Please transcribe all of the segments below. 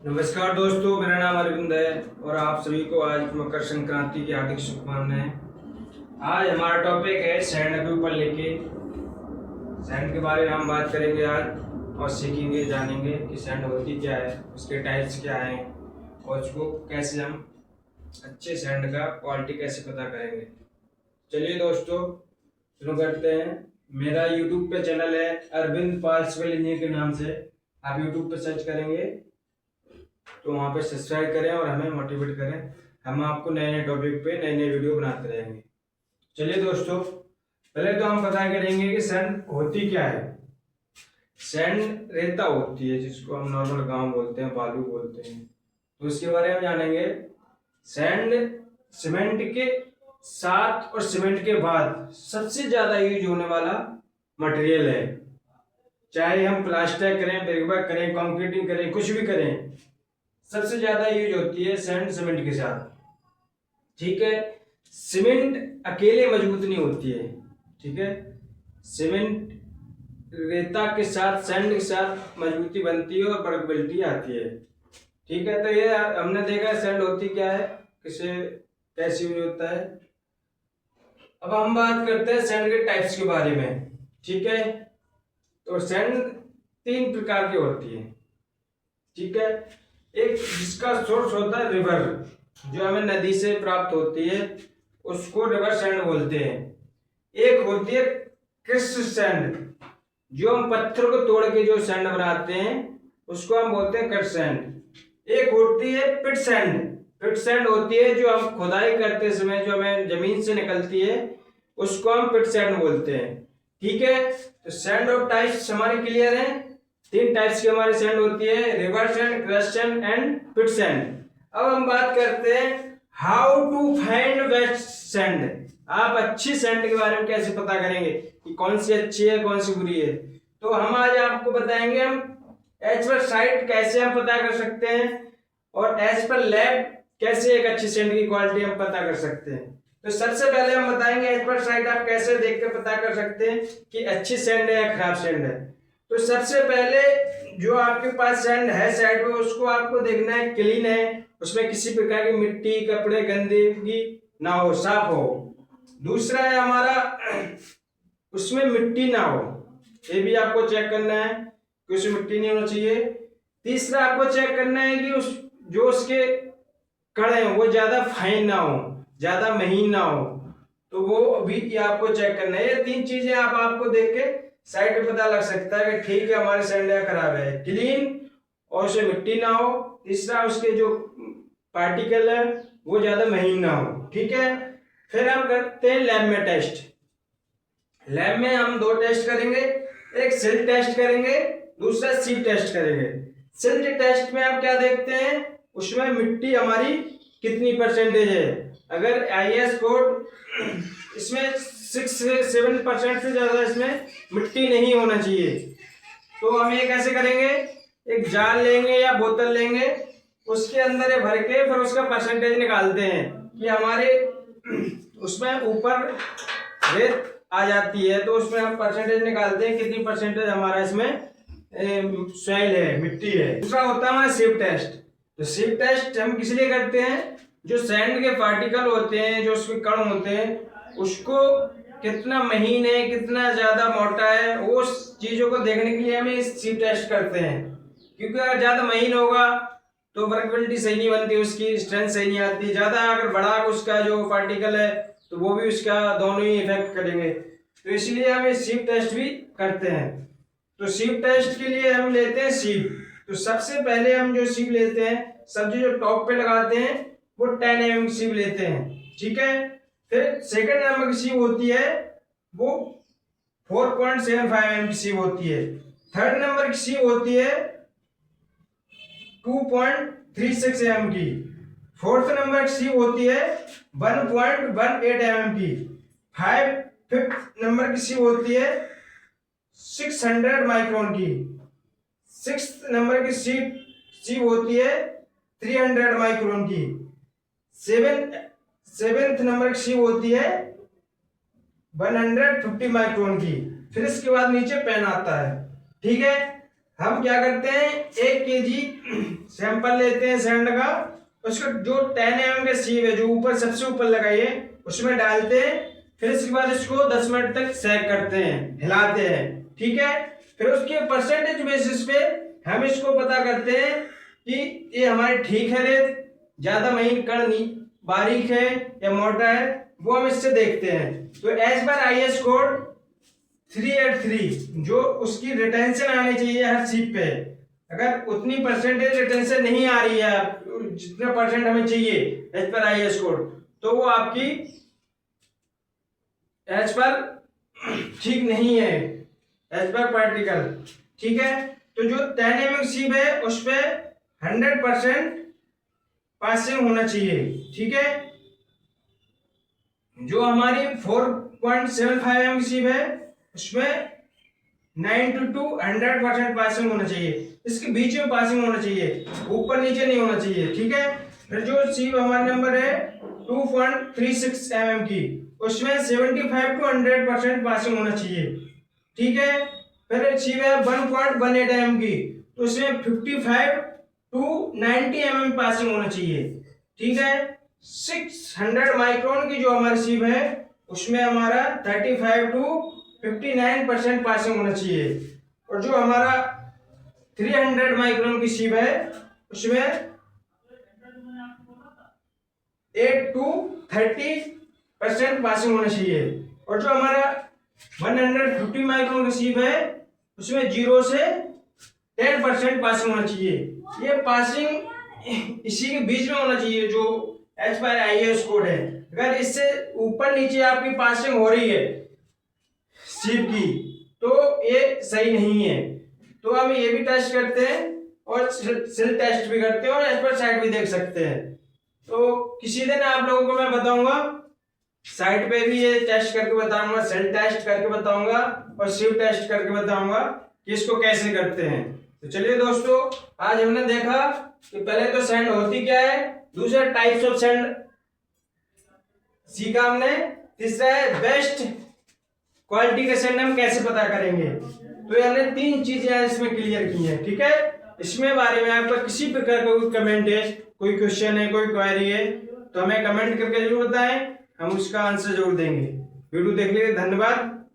नमस्कार दोस्तों, मेरा नाम अरविंद है और आप सभी को आज मकर संक्रांति की हार्दिक शुभकामनाएं। आज हमारा टॉपिक है सैंड के ऊपर लेके। सैंड के बारे में हम बात करेंगे आज और सीखेंगे, जानेंगे कि सैंड होती क्या है, उसके टाइप्स क्या हैं और उसको कैसे हम अच्छे सैंड का क्वालिटी कैसे पता करेंगे। चलिए दोस्तों शुरू करते हैं। मेरा यूट्यूब पे चैनल है अरविंद पाल सिविल इंजीनियर के नाम से। आप यूट्यूब पे सर्च करेंगे तो वहाँ पे सब्सक्राइब करें और हमें मोटिवेट करें। हम आपको नए नए टॉपिक पे नए नए वीडियो बनाते रहेंगे। चलिए दोस्तों, पहले तो हम पता करेंगे कि सैंड होती क्या है। सैंड रेता होती है, जिसको हम नॉर्मल गांव बोलते हैं, बालू बोलते हैं। तो उसके बारे में जानेंगे। सैंड सीमेंट के साथ और सीमेंट के बाद सबसे ज्यादा यूज होने वाला मटेरियल है। चाहे हम प्लास्टर करें, ब्रिकवर्क करें, कंक्रीटिंग करें, कुछ भी करें, सबसे ज्यादा यूज होती है सैंड सीमेंट के साथ। ठीक है, सीमेंट अकेले मजबूत नहीं होती है। ठीक है, सीमेंट रेता के साथ, सैंड के साथ मजबूती बनती है और वर्कबिलिटी आती है। ठीक है, तो ये हमने देखा सैंड होती क्या है, किसे कैसे यूज होता है। अब हम बात करते हैं सैंड के टाइप्स के बारे में। ठीक है, तो सैंड 3 प्रकार की होती है। ठीक है, एक जिसका सोर्स होता है रिवर, जो हमें नदी से प्राप्त होती है, उसको रिवर सैंड बोलते हैं। एक होती है क्रिस्ट सैंड, जो हम पत्थर को तोड़ के जो सैंड बनाते हैं उसको हम बोलते हैं क्रिस्ट सैंड। एक होती है पिट सैंड। पिट सैंड होती है जो हम खुदाई करते समय जो हमें जमीन से निकलती है, उसको हम पिट सैंड बोलते हैं। ठीक है, तो सैंड ऑफ टाइप्स हमारे क्लियर है। 3 टाइप्स की हमारी सैंड होती है, river sand, crust sand and pit sand. अब हम बात करते हैं how to find best sand. आप अच्छी सैंड के बारे में कैसे पता करेंगे कि कौन सी अच्छी है कौन सी बुरी है। तो हम आज आपको बताएंगे हम एज पर साइट कैसे हम पता कर सकते हैं और एज पर लैब कैसे एक अच्छी सैंड की क्वालिटी हम पता कर सकते हैं। तो सबसे पहले हम बताएंगे एज पर साइट आप कैसे देख कर पता कर सकते हैं कि अच्छी सैंड है या खराब सैंड है। तो सबसे पहले जो आपके पास सैंड है साइड में, उसको आपको देखना है क्लीन है, उसमें किसी प्रकार की मिट्टी, कपड़े गंदगी ना हो, साफ हो। दूसरा है हमारा उसमें मिट्टी ना हो, ये भी आपको चेक करना है कि उसमें मिट्टी नहीं होना चाहिए। तीसरा आपको चेक करना है कि उसके कण हैं वो ज्यादा फाइन ना हो, ज्यादा महीन ना हो, तो वो भी आपको चेक करना है। ये 3 चीजें आपको देख के साइड पे पता लग सकता है कि ठीक है हमारे सैंड खराब है। क्लीन और उसमें मिट्टी ना हो। तीसरा उसके जो पार्टिकल है वो ज्यादा महीन ना हो। ठीक है, फिर हम करते हैं लैब में टेस्ट। लैब में हम 2 टेस्ट करेंगे, एक सिल्ट टेस्ट करेंगे, दूसरा सीप टेस्ट करेंगे। सिल्ट टेस्ट में आप क्या देखते हैं, उसमें मिट्टी हमारी कितनी परसेंटेज है। अगर IS कोड इसमें 6 से 7% से ज्यादा इसमें मिट्टी नहीं होना चाहिए। तो हम ये कैसे करेंगे, एक जार लेंगे या बोतल लेंगे, उसके अंदर ये भर के फिर उसका परसेंटेज निकालते हैं कि हमारे उसमें ऊपर रेत आ जाती है, तो उसमें हम परसेंटेज निकालते हैं कितनी परसेंटेज हमारा इसमें सॉइल है, मिट्टी है। दूसरा होता है हमारा सीप टेस्ट। तो सीप टेस्ट हम किस लिए करते हैं, जो सैंड के पार्टिकल होते हैं, जो उसके कण होते हैं, उसको कितना महीन है, कितना ज्यादा मोटा है, वो चीजों को देखने के लिए हम इस सीप टेस्ट करते हैं। क्योंकि अगर ज्यादा महीन होगा तो वर्कबिलिटी सही नहीं बनती, उसकी स्ट्रेंथ सही नहीं आती। ज्यादा अगर बड़ा उसका जो पार्टिकल है तो वो भी उसका दोनों ही इफेक्ट करेंगे। तो इसलिए हम सीप टेस्ट भी करते हैं। तो सीप टेस्ट के लिए हम लेते हैं सीप। तो सबसे पहले हम जो सीप लेते हैं, सब्जी जो टॉप पे लगाते हैं, वो 10 mm की सीप लेते हैं। ठीक है, फिर सेकंड नंबर की सीप होती है वो 4.75 mm की सीप होती है। थर्ड नंबर की सीप होती है 2.36 mm की। फोर्थ नंबर की सीप होती है 1.18 mm की। फिफ्थ नंबर की सीप होती है 600 माइक्रोन की। सिक्स्थ नंबर की सीप होती है 300 माइक्रोन की। सेवेंथ नंबर की सीप होती है 150 माइक्रोन की। फिर इसके बाद नीचे पेन आता है। ठीक है, हम क्या करते हैं 1 kg सैंपल लेते हैं सैंड का, उसको जो 10 mm का सीव है जो ऊपर सबसे ऊपर लगाइए उसमें डालते हैं, फिर इसके बाद इसको 10 मिनट तक सेक करते हैं, हिलाते हैं, ठीक है। फिर उसके परसेंटेज बेसिस पे हम इसको पता करते हैं कि ये हमारे ठीक है रेत, ज्यादा महीन कण नहीं, बारीक है या मोटा है, वो हम इससे देखते हैं। तो एज पर IS कोड 383 जो उसकी रिटेंशन आनी चाहिए हर सीप पे, अगर उतनी परसेंटेज रिटेंशन नहीं आ रही है जितना परसेंट हमें चाहिए एज पर IS कोड, तो वो आपकी एज पर ठीक नहीं है, एज पर प्रैक्टिकल, ठीक है। तो जो 10 mm सीप है उस पे 100% पासिंग होना चाहिए, ठीक है। जो हमारी 4.75 mm सीप है उसमें 90 to 100% पासिंग होना चाहिए, इसके बीच में पासिंग होना चाहिए, ऊपर नीचे नहीं होना चाहिए, ठीक है। फिर जो सीप हमारे नंबर है 2.36 mm की, उसमें 75 to 100% पासिंग होना चाहिए, ठीक है। फिर सीप है 1.18 mm की, तो उसमें 55 to 90 mm पासिंग होना चाहिए, ठीक है। 600 माइक्रोन की जो हमारी सीप है उसमें हमारा 35 to 59% पासिंग होना चाहिए, और जो हमारा 300 माइक्रोन की सीप है उसमें 8 to 30% पासिंग होना चाहिए, और जो हमारा 150 माइक्रोन की सीप है उसमें 0 से 10% पासिंग होना चाहिए। ये पासिंग इसी के बीच में होना चाहिए जो एज पर IS कोड है। अगर इससे ऊपर नीचे आपकी पासिंग हो रही है सीप की तो ये सही नहीं है। तो हम ये भी टेस्ट करते हैं और सेल टेस्ट भी करते हैं और एज पर साइट भी देख सकते हैं। तो किसी दिन आप लोगों को मैं बताऊंगा, साइट पे भी ये टेस्ट करके बताऊंगा, सेल टेस्ट करके बताऊंगा और सीप टेस्ट करके बताऊंगा कि इसको कैसे करते हैं। तो चलिए दोस्तों, आज हमने देखा कि पहले तो सैंड होती क्या है, दूसरा टाइप्स ऑफ सैंड सीखा हमने, तीसरा है बेस्ट क्वालिटी का सैंड हम कैसे पता करेंगे। तो ये हमने 3 चीजें इसमें क्लियर की हैं, ठीक है। इसमें बारे में आपका किसी प्रकार का कोई कमेंट है, कोई क्वेश्चन है, कोई क्वेरी है तो हमें कमेंट करके जरूर बताएं, हम उसका आंसर जरूर देंगे। वीडियो देखने के लिए धन्यवाद,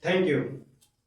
थैंक यू।